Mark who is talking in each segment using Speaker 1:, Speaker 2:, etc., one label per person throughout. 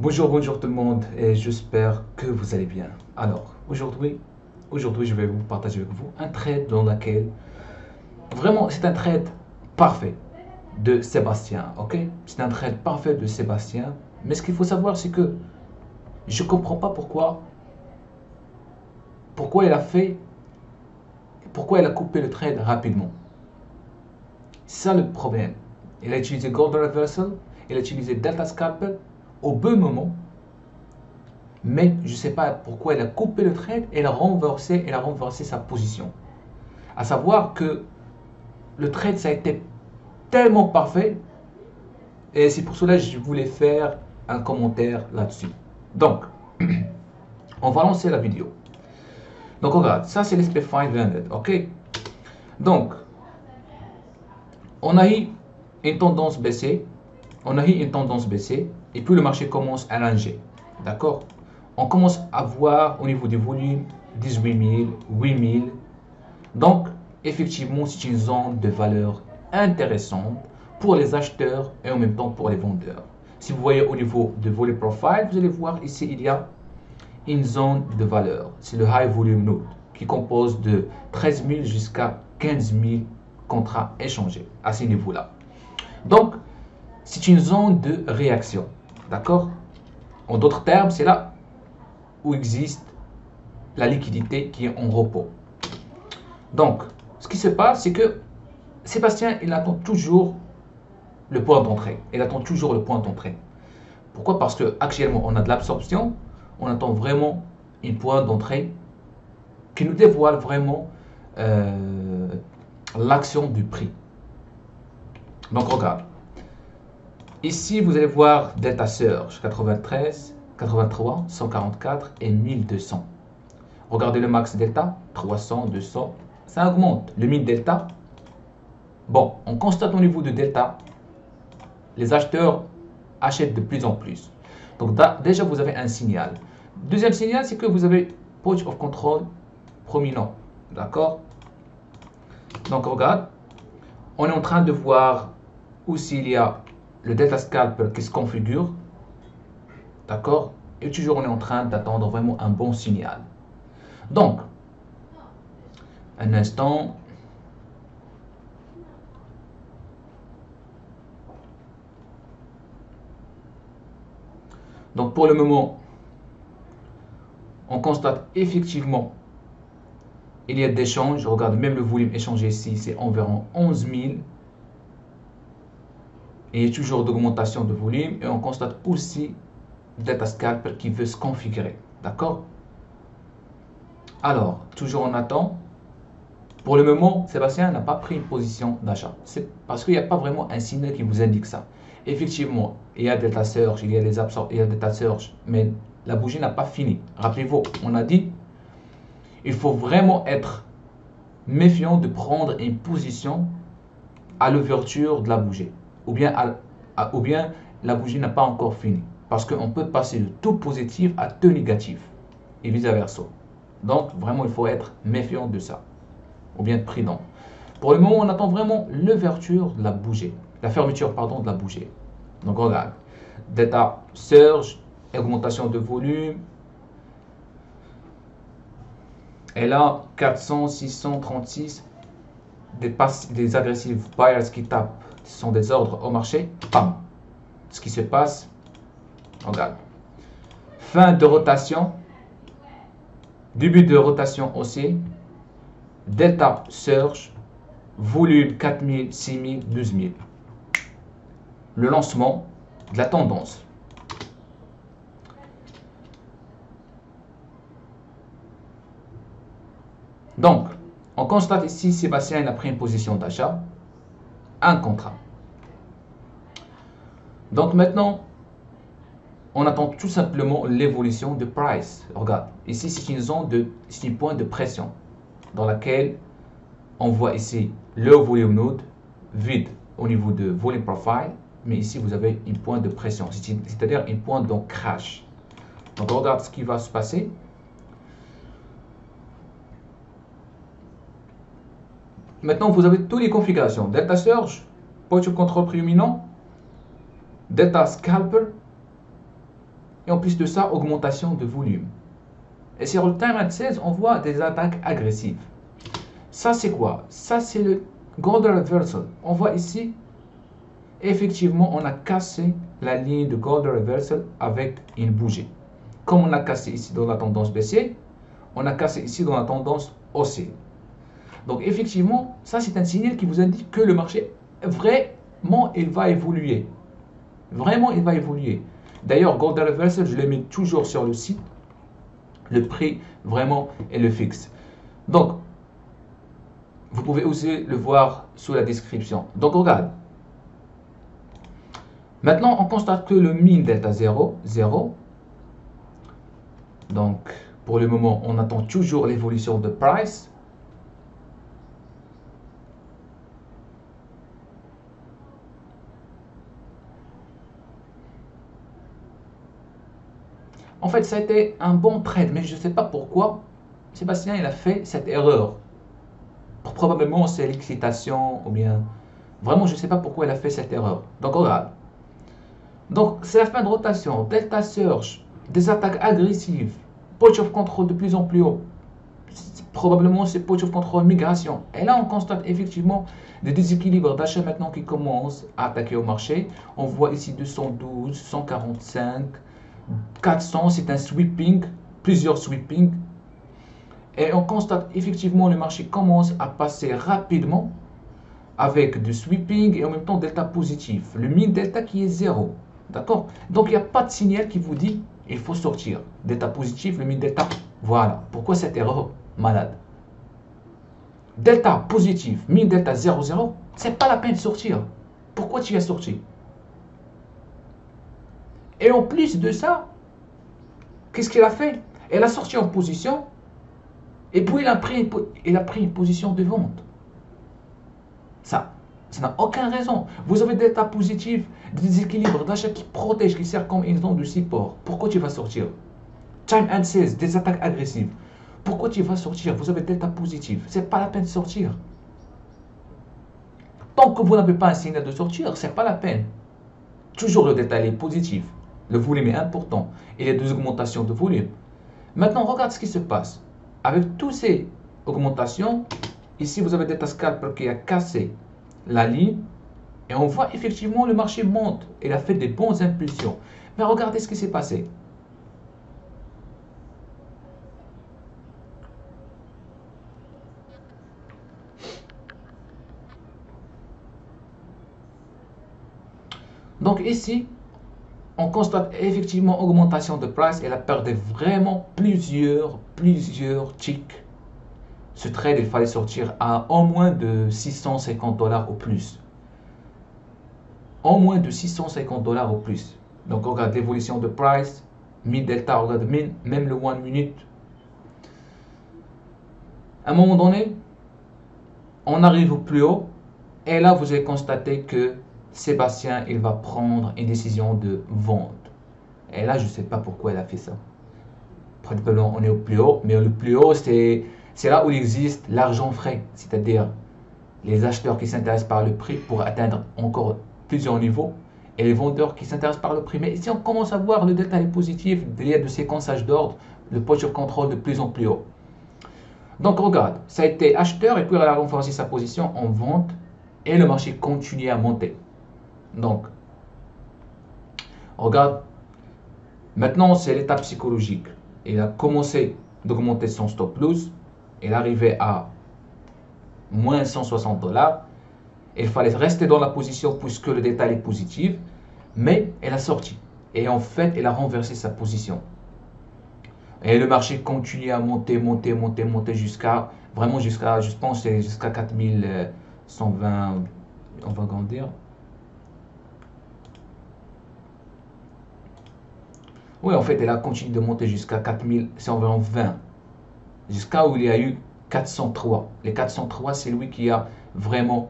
Speaker 1: Bonjour tout le monde et j'espère que vous allez bien. Alors, aujourd'hui je vais vous partager avec vous un trade dans lequel, vraiment c'est un trade parfait de Sébastien, ok? C'est un trade parfait de Sébastien, mais ce qu'il faut savoir c'est que je ne comprends pas pourquoi il a fait, pourquoi il a coupé le trade rapidement. C'est ça le problème. Il a utilisé Golden Reversal, il a utilisé Delta Scalpel au bon moment. Mais je ne sais pas pourquoi il a coupé le trade et il a renversé sa position. À savoir que le trade, ça a été tellement parfait et c'est pour cela que je voulais faire un commentaire là-dessus. Donc, on va lancer la vidéo. Donc, regarde, ça c'est l'SP 500, ok? Donc, on a eu une tendance baissée, et puis le marché commence à ranger, d'accord? On commence à voir au niveau du volume 18 000, 8 000. Donc, effectivement, c'est une zone de valeur intéressante pour les acheteurs et en même temps pour les vendeurs. Si vous voyez au niveau de volume profile, vous allez voir ici, il y a une zone de valeur. C'est le high volume node qui compose de 13 000 jusqu'à 15 000 contrats échangés à ce niveau-là. Donc, c'est une zone de réaction. D'accord? En d'autres termes, c'est là où existe la liquidité qui est en repos. Donc, ce qui se passe, c'est que Sébastien, il attend toujours le point d'entrée. Pourquoi? Parce qu'actuellement, on a de l'absorption. On attend vraiment une point d'entrée qui nous dévoile vraiment l'action du prix. Donc, regarde. Ici, vous allez voir Delta Surge 93, 83, 144 et 1200. Regardez le max Delta, 300, 200. Ça augmente. Le min Delta, bon, on constate au niveau de Delta, les acheteurs achètent de plus en plus. Donc déjà, vous avez un signal. Deuxième signal, c'est que vous avez Point of Control prominent. D'accord? Donc regarde, on est en train de voir aussi il y a le Delta Scalpel qui se configure. D'accord? Et toujours on est en train d'attendre vraiment un bon signal. Donc, un instant. Donc pour le moment, on constate effectivement il y a d'échanges. Je regarde même le volume échangé ici, c'est environ 11 000. Et il y a toujours d'augmentation de volume. Et on constate aussi Delta Scalpel qui veut se configurer. D'accord? Alors, toujours on attend. Pour le moment, Sébastien n'a pas pris une position d'achat. C'est parce qu'il n'y a pas vraiment un signal qui vous indique ça. Effectivement, il y a Delta Surge, il y a les absorptions, il y a Delta Surge, mais la bougie n'a pas fini. Rappelez-vous, on a dit, il faut vraiment être méfiant de prendre une position à l'ouverture de la bougie. Ou bien la bougie n'a pas encore fini. Parce qu'on peut passer de tout positif à tout négatif. Et vice versa. Donc, vraiment, il faut être méfiant de ça. Ou bien prudent. Pour le moment, on attend vraiment l'ouverture de la bougie. La fermeture, pardon, de la bougie. Donc, regarde. Delta surge, augmentation de volume. Et là, 400, 636, des agressives buyers qui tapent. Ce sont des ordres au marché. Bam. Ce qui se passe, regarde. Fin de rotation. Début de rotation aussi. Delta surge. Volume 4000, 6000, 12 000. Le lancement de la tendance. Donc, on constate ici, Sébastien a pris une position d'achat, un contrat. Donc maintenant, on attend tout simplement l'évolution de price. Regarde, ici c'est une zone c'est un point de pression dans laquelle on voit ici le volume node vide au niveau de volume profile, mais ici vous avez un point de pression, c'est-à-dire un point de crash. Donc regarde ce qui va se passer. Maintenant, vous avez toutes les configurations. Delta Surge, Point of Control prédominant, Delta Scalpel, Et en plus de ça, augmentation de volume. Et sur le time at 16, on voit des attaques agressives. Ça, c'est quoi? Ça, c'est le Golden Reversal. On voit ici, effectivement, on a cassé la ligne de Golden Reversal avec une bougie. Comme on a cassé ici dans la tendance baissière, on a cassé ici dans la tendance haussière. Donc, effectivement, ça, c'est un signal qui vous indique que le marché, vraiment, il va évoluer. Vraiment, il va évoluer. D'ailleurs, Golden Reversal, je le mets toujours sur le site. Le prix, vraiment, est le fixe. Donc, vous pouvez aussi le voir sous la description. Donc, regarde. Maintenant, on constate que le min delta 0, 0. Donc, pour le moment, on attend toujours l'évolution de price. En fait, ça a été un bon trade, mais je ne sais pas pourquoi Sébastien il a fait cette erreur. Probablement, c'est l'excitation ou bien... Vraiment, je ne sais pas pourquoi il a fait cette erreur. Donc, regarde. Donc, c'est la fin de rotation. Delta Surge, des attaques agressives, Point of Control de plus en plus haut. Probablement, c'est Point of Control migration. Et là, on constate effectivement des déséquilibres d'achat maintenant qui commencent à attaquer au marché. On voit ici 212, 145, 400, c'est un sweeping, plusieurs sweepings. Et on constate effectivement le marché commence à passer rapidement avec du sweeping et en même temps delta positif. Le min delta qui est 0. D'accord? Donc il n'y a pas de signal qui vous dit il faut sortir. Delta positif, le min delta. Voilà. Pourquoi cette erreur malade? Delta positif, min delta 0, 0. C'est pas la peine de sortir. Pourquoi tu as sorti? Et en plus de ça, qu'est-ce qu'il a fait? Elle a sorti en position et puis il a pris une position de vente. Ça n'a aucune raison. Vous avez des états positifs, des déséquilibres d'achat qui protègent, qui servent comme une zone de support. Pourquoi tu vas sortir? Time and 16, des attaques agressives. Pourquoi tu vas sortir? Vous avez des états positifs. C'est pas la peine de sortir. Tant que vous n'avez pas un signal de sortir, c'est pas la peine. Toujours le détail est positif. Le volume est important. Il y a des augmentations de volume. Maintenant, regarde ce qui se passe. Avec toutes ces augmentations, ici vous avez des scalpers qui a cassé la ligne et on voit effectivement le marché monte. Il a fait des bonnes impulsions. Mais regardez ce qui s'est passé. Donc ici, on constate effectivement augmentation de price. Elle a perdu vraiment plusieurs ticks. Ce trade, il fallait sortir à au moins de 650 $ au plus. Au moins de 650 $ au plus. Donc, on regarde l'évolution de price, min delta, regarde même le 1 minute. À un moment donné, on arrive au plus haut. Et là, vous allez constater que Sébastien, il va prendre une décision de vente. Et là, je ne sais pas pourquoi il a fait ça. Probablement, on est au plus haut. Mais le plus haut, c'est là où il existe l'argent frais. C'est-à-dire les acheteurs qui s'intéressent par le prix pour atteindre encore plusieurs niveaux. Et les vendeurs qui s'intéressent par le prix. Mais si on commence à voir le détail positif, il y a de séquençage d'ordre, le point of control de plus en plus haut. Donc regarde, ça a été acheteur et puis il a renforcé sa position en vente. Et le marché continue à monter. Donc, regarde, maintenant c'est l'étape psychologique. Il a commencé d'augmenter son stop loss. Il arrivait à moins 160 $. Il fallait rester dans la position puisque le détail est positif. Mais elle a sorti. Et en fait, elle a renversé sa position. Et le marché continue à monter jusqu'à, vraiment jusqu'à, je pense, jusqu'à 4120, on va grandir. Oui, en fait, elle a continué de monter jusqu'à 4120. Jusqu'à où il y a eu 403. Les 403, c'est lui qui a vraiment,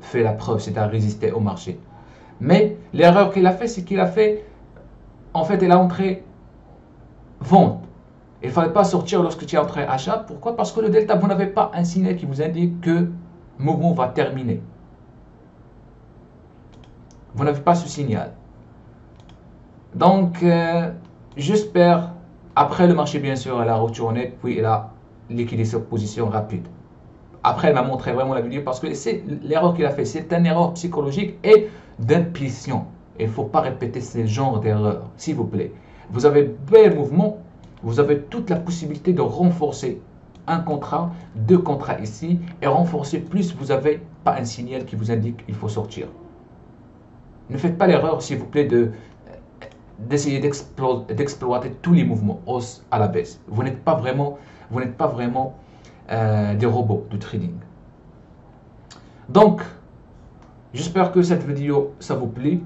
Speaker 1: fait la preuve, c'est-à-dire résister au marché. Mais l'erreur qu'il a fait, c'est qu'il a fait, en fait, il a entré vente. Il ne fallait pas sortir lorsque tu es entré achat. Pourquoi? Parce que le delta, vous n'avez pas un signal qui vous indique que le mouvement va terminer. Vous n'avez pas ce signal. Donc, j'espère, après le marché, bien sûr, elle a retourné, puis elle a liquidé cette position rapide. Après, elle m'a montré vraiment la vidéo parce que c'est l'erreur qu'il a fait. C'est une erreur psychologique et d'intuition. Il ne faut pas répéter ce genre d'erreur, s'il vous plaît. Vous avez bel mouvement, vous avez toute la possibilité de renforcer un contrat, deux contrats ici, et renforcer plus, vous n'avez pas un signal qui vous indique qu'il faut sortir. Ne faites pas l'erreur, s'il vous plaît, d'essayer d'exploiter tous les mouvements hausse à la baisse. Vous n'êtes pas vraiment des robots de trading. Donc, j'espère que cette vidéo, ça vous plaît.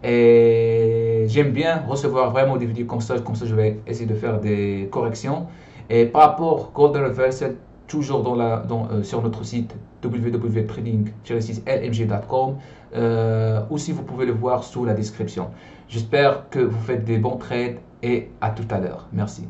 Speaker 1: Et j'aime bien recevoir vraiment des vidéos comme ça je vais essayer de faire des corrections. Et par rapport à Golden Reversal, toujours sur notre site www.trading-lmg.com. Aussi, vous pouvez le voir sous la description. J'espère que vous faites des bons trades et à tout à l'heure. Merci.